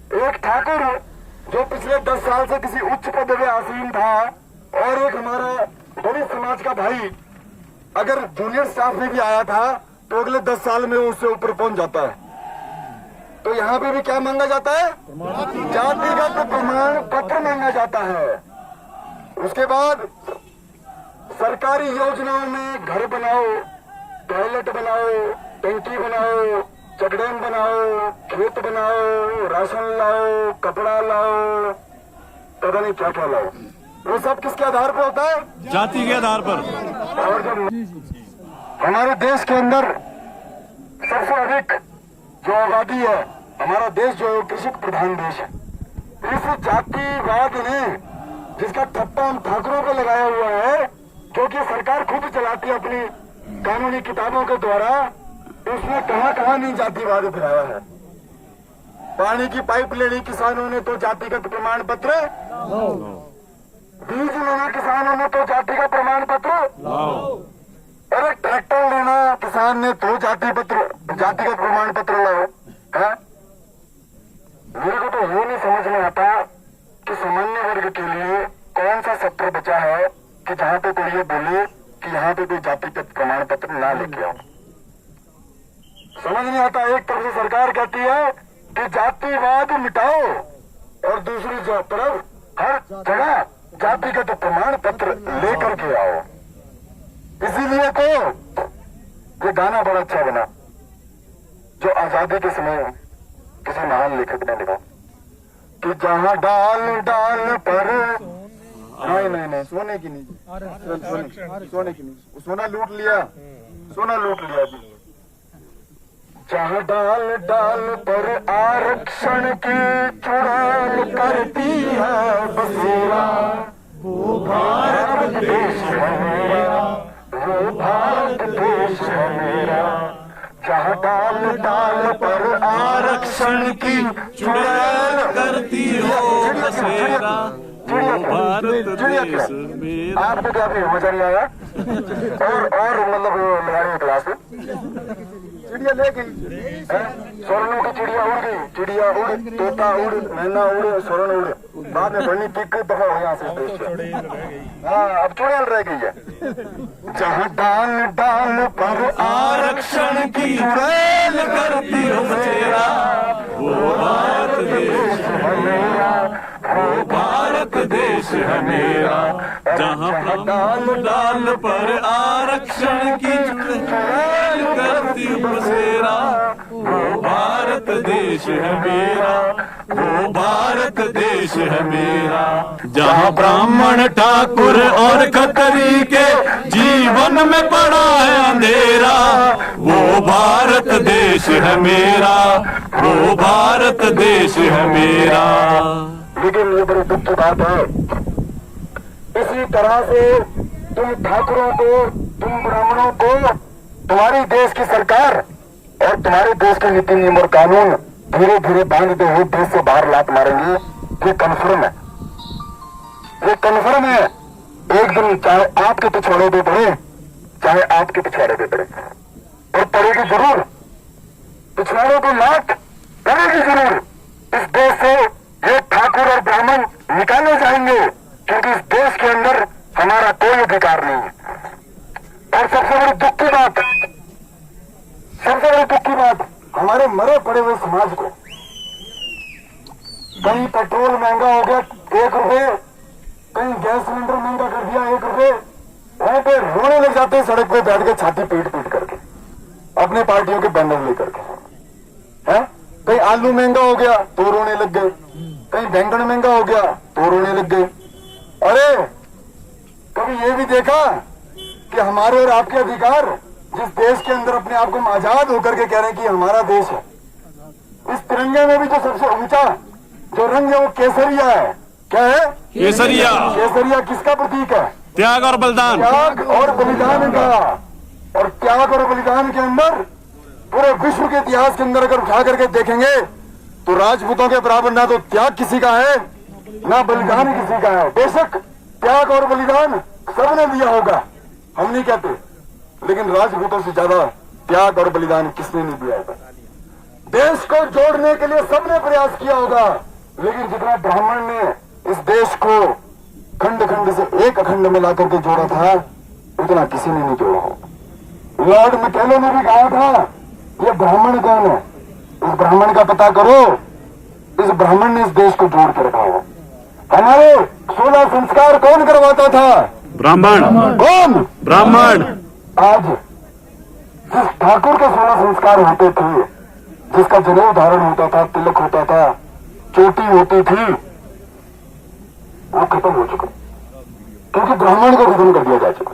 एक ठाकुर जो पिछले 10 साल से किसी उच्च पद पे आसीन था, और एक हमारा दलित समाज का भाई अगर जूनियर स्टाफ में भी आया था तो अगले 10 साल में उससे ऊपर पहुंच जाता है। तो यहाँ पे भी क्या मांगा जाता है? जातिगत प्रमाण पत्र मांगा जाता है। उसके बाद सरकारी योजनाओं में घर बनाओ, टॉयलेट बनाओ, टंकी बनाओ, चकडैम बनाओ, खेत बनाओ, राशन लाओ, कपड़ा लाओ, पता नहीं क्या क्या लाओ, वो सब किसके आधार पर होता है? जाति के आधार पर। और जब हमारे देश के अंदर सबसे अधिक जो आबादी है, हमारा देश जो कृषि प्रधान देश है, इस जातिवाद ने जिसका ठप्पा हम ठाकुरों पे लगाया हुआ है, जो कि सरकार खुद चलाती है अपनी कानूनी किताबों के द्वारा, उसने कहां नहीं जातिवाद फैलाया है। पानी की पाइप लेनी किसानों ने तो जातिगत प्रमाण पत्र, बीज लेना किसानों ने तो जातिगत प्रमाण पत्र, अरे ट्रैक्टर लेना किसान ने तो जातिगत प्रमाण पत्र लाओ। मेरे को तो ये नहीं समझ में आता कि सामान्य वर्ग के लिए कौन सा सत्र बचा है कि जहां पे कोई ये बोले कि यहाँ पे कोई जातिगत प्रमाण पत्र ना लेके आओ। समझ नहीं आता। एक तरफ से सरकार कहती है कि जातिवाद मिटाओ, और दूसरी तरफ हर जगह जातिगत प्रमाण पत्र लेकर के आओ। इसीलिए तो ये गाना बड़ा अच्छा बना जो आजादी के समय किसी महान लेखक ने लिखा कि जहां डाल डाल पर, नहीं सोने की नहीं, सोने की नहीं, सोना लूट लिया जी। जहां डाल डाल पर आरक्षण की चुड़ैल करती है बसेरा, वो भारत देश है मेरा, वो भारत देश है मेरा। जहां डाल डाल पर आरक्षण की चुड़ैल करती हो बसेरा, भारत देश मेरा। आपको क्या मजा नहीं आया? और मतलब लड़ाई क्लास में चिड़िया ले गई, स्वर्ण की चिड़िया उड़ गई, चिड़िया उड़, तोता उड़, मैना उड़, स्वर्ण उड़, बाद में बनी किक दफा हो यहाँ से। हाँ, अब चुड़ैल रह गई है। जहाँ डाल डाल पर आरक्षण की चुड़ैल करती हो बसेरा, वो भारत देश है मेरा, वो भारत देश है मेरा। जहाँ डाल डाल पर आरक्षण की चुड़ैल करती हो बसेरा, वो भारत देश है मेरा, वो भारत देश है मेरा। जहाँ ब्राह्मण ठाकुर और खत्री के जीवन में पड़ा है अंधेरा, वो भारत देश है मेरा, वो भारत देश है मेरा। लेकिन ये बड़ी दुख की बात है, इसी तरह से तुम ठाकुरों को, तुम ब्राह्मणों को तुम्हारी देश की सरकार और तुम्हारे देश के नीति नियम और कानून धीरे धीरे बांधते हुए देश से बाहर लात मारेंगे। ये कन्फर्म है, ये कन्फर्म है। एक दिन चाहे आपके पिछवाड़े पे पड़े, चाहे आपके पिछवाड़े पे पड़े, और पड़ेगी जरूर। पिछवाड़ों को लात पड़ेगी जरूर। इस देश से ये ठाकुर और ब्राह्मण निकाले जाएंगे, क्योंकि इस देश के अंदर हमारा कोई अधिकार नहीं है। और सबसे बड़ी दुख की बात, हमारे मरे पड़े हुए समाज को, कहीं पेट्रोल महंगा हो गया 1 रुपए, कहीं गैस सिलेंडर महंगा कर दिया 1 रुपए, वहां पे रोने लग जाते हैं सड़क पे बैठ के, छाती पीट करके, अपने पार्टियों के बैनर लेकर के। है कहीं आलू महंगा हो गया तो रोने लग गए, कहीं बैंगन महंगा हो गया तो रोने लग गए। अरे कभी ये भी देखा कि हमारे और आपके अधिकार, जिस देश के अंदर अपने आप को हम आजाद होकर के कह रहे हैं कि हमारा देश है, इस तिरंगे में भी जो सबसे ऊंचा जो रंग है वो केसरिया है। क्या है? केसरिया। केसरिया किसका प्रतीक है? त्याग और बलिदान। त्याग और बलिदान का। और त्याग और बलिदान के अंदर पूरे विश्व के इतिहास के अंदर अगर उठा करके देखेंगे तो राजपूतों के बराबर ना तो त्याग किसी का है, ना बलिदान किसी का है। बेशक त्याग और बलिदान सबने दिया होगा, हम नहीं कहते, लेकिन राजपूतों से ज्यादा त्याग और बलिदान किसने नहीं दिया होगा। देश को जोड़ने के लिए सबने प्रयास किया होगा, लेकिन जितना ब्राह्मण ने इस देश को खंड खंड से एक अखंड में लाकर के जोड़ा था, उतना किसी ने नहीं जोड़ा हो। लॉर्ड मैकेले ने भी कहा था, ये ब्राह्मण कौन है, इस ब्राह्मण का पता करो। इस ब्राह्मण ने इस देश को जोड़ के रखा हो। हमारे 16 संस्कार कौन करवाता था? ब्राह्मण। कौन? ब्राह्मण। आज जिस ठाकुर के 16 संस्कार होते थे, जिसका जनेऊ धारण होता था, तिलक होता था, चोटी होती थी, वो खत्म हो चुका, क्योंकि ब्राह्मण को खत्म कर दिया जा चुका।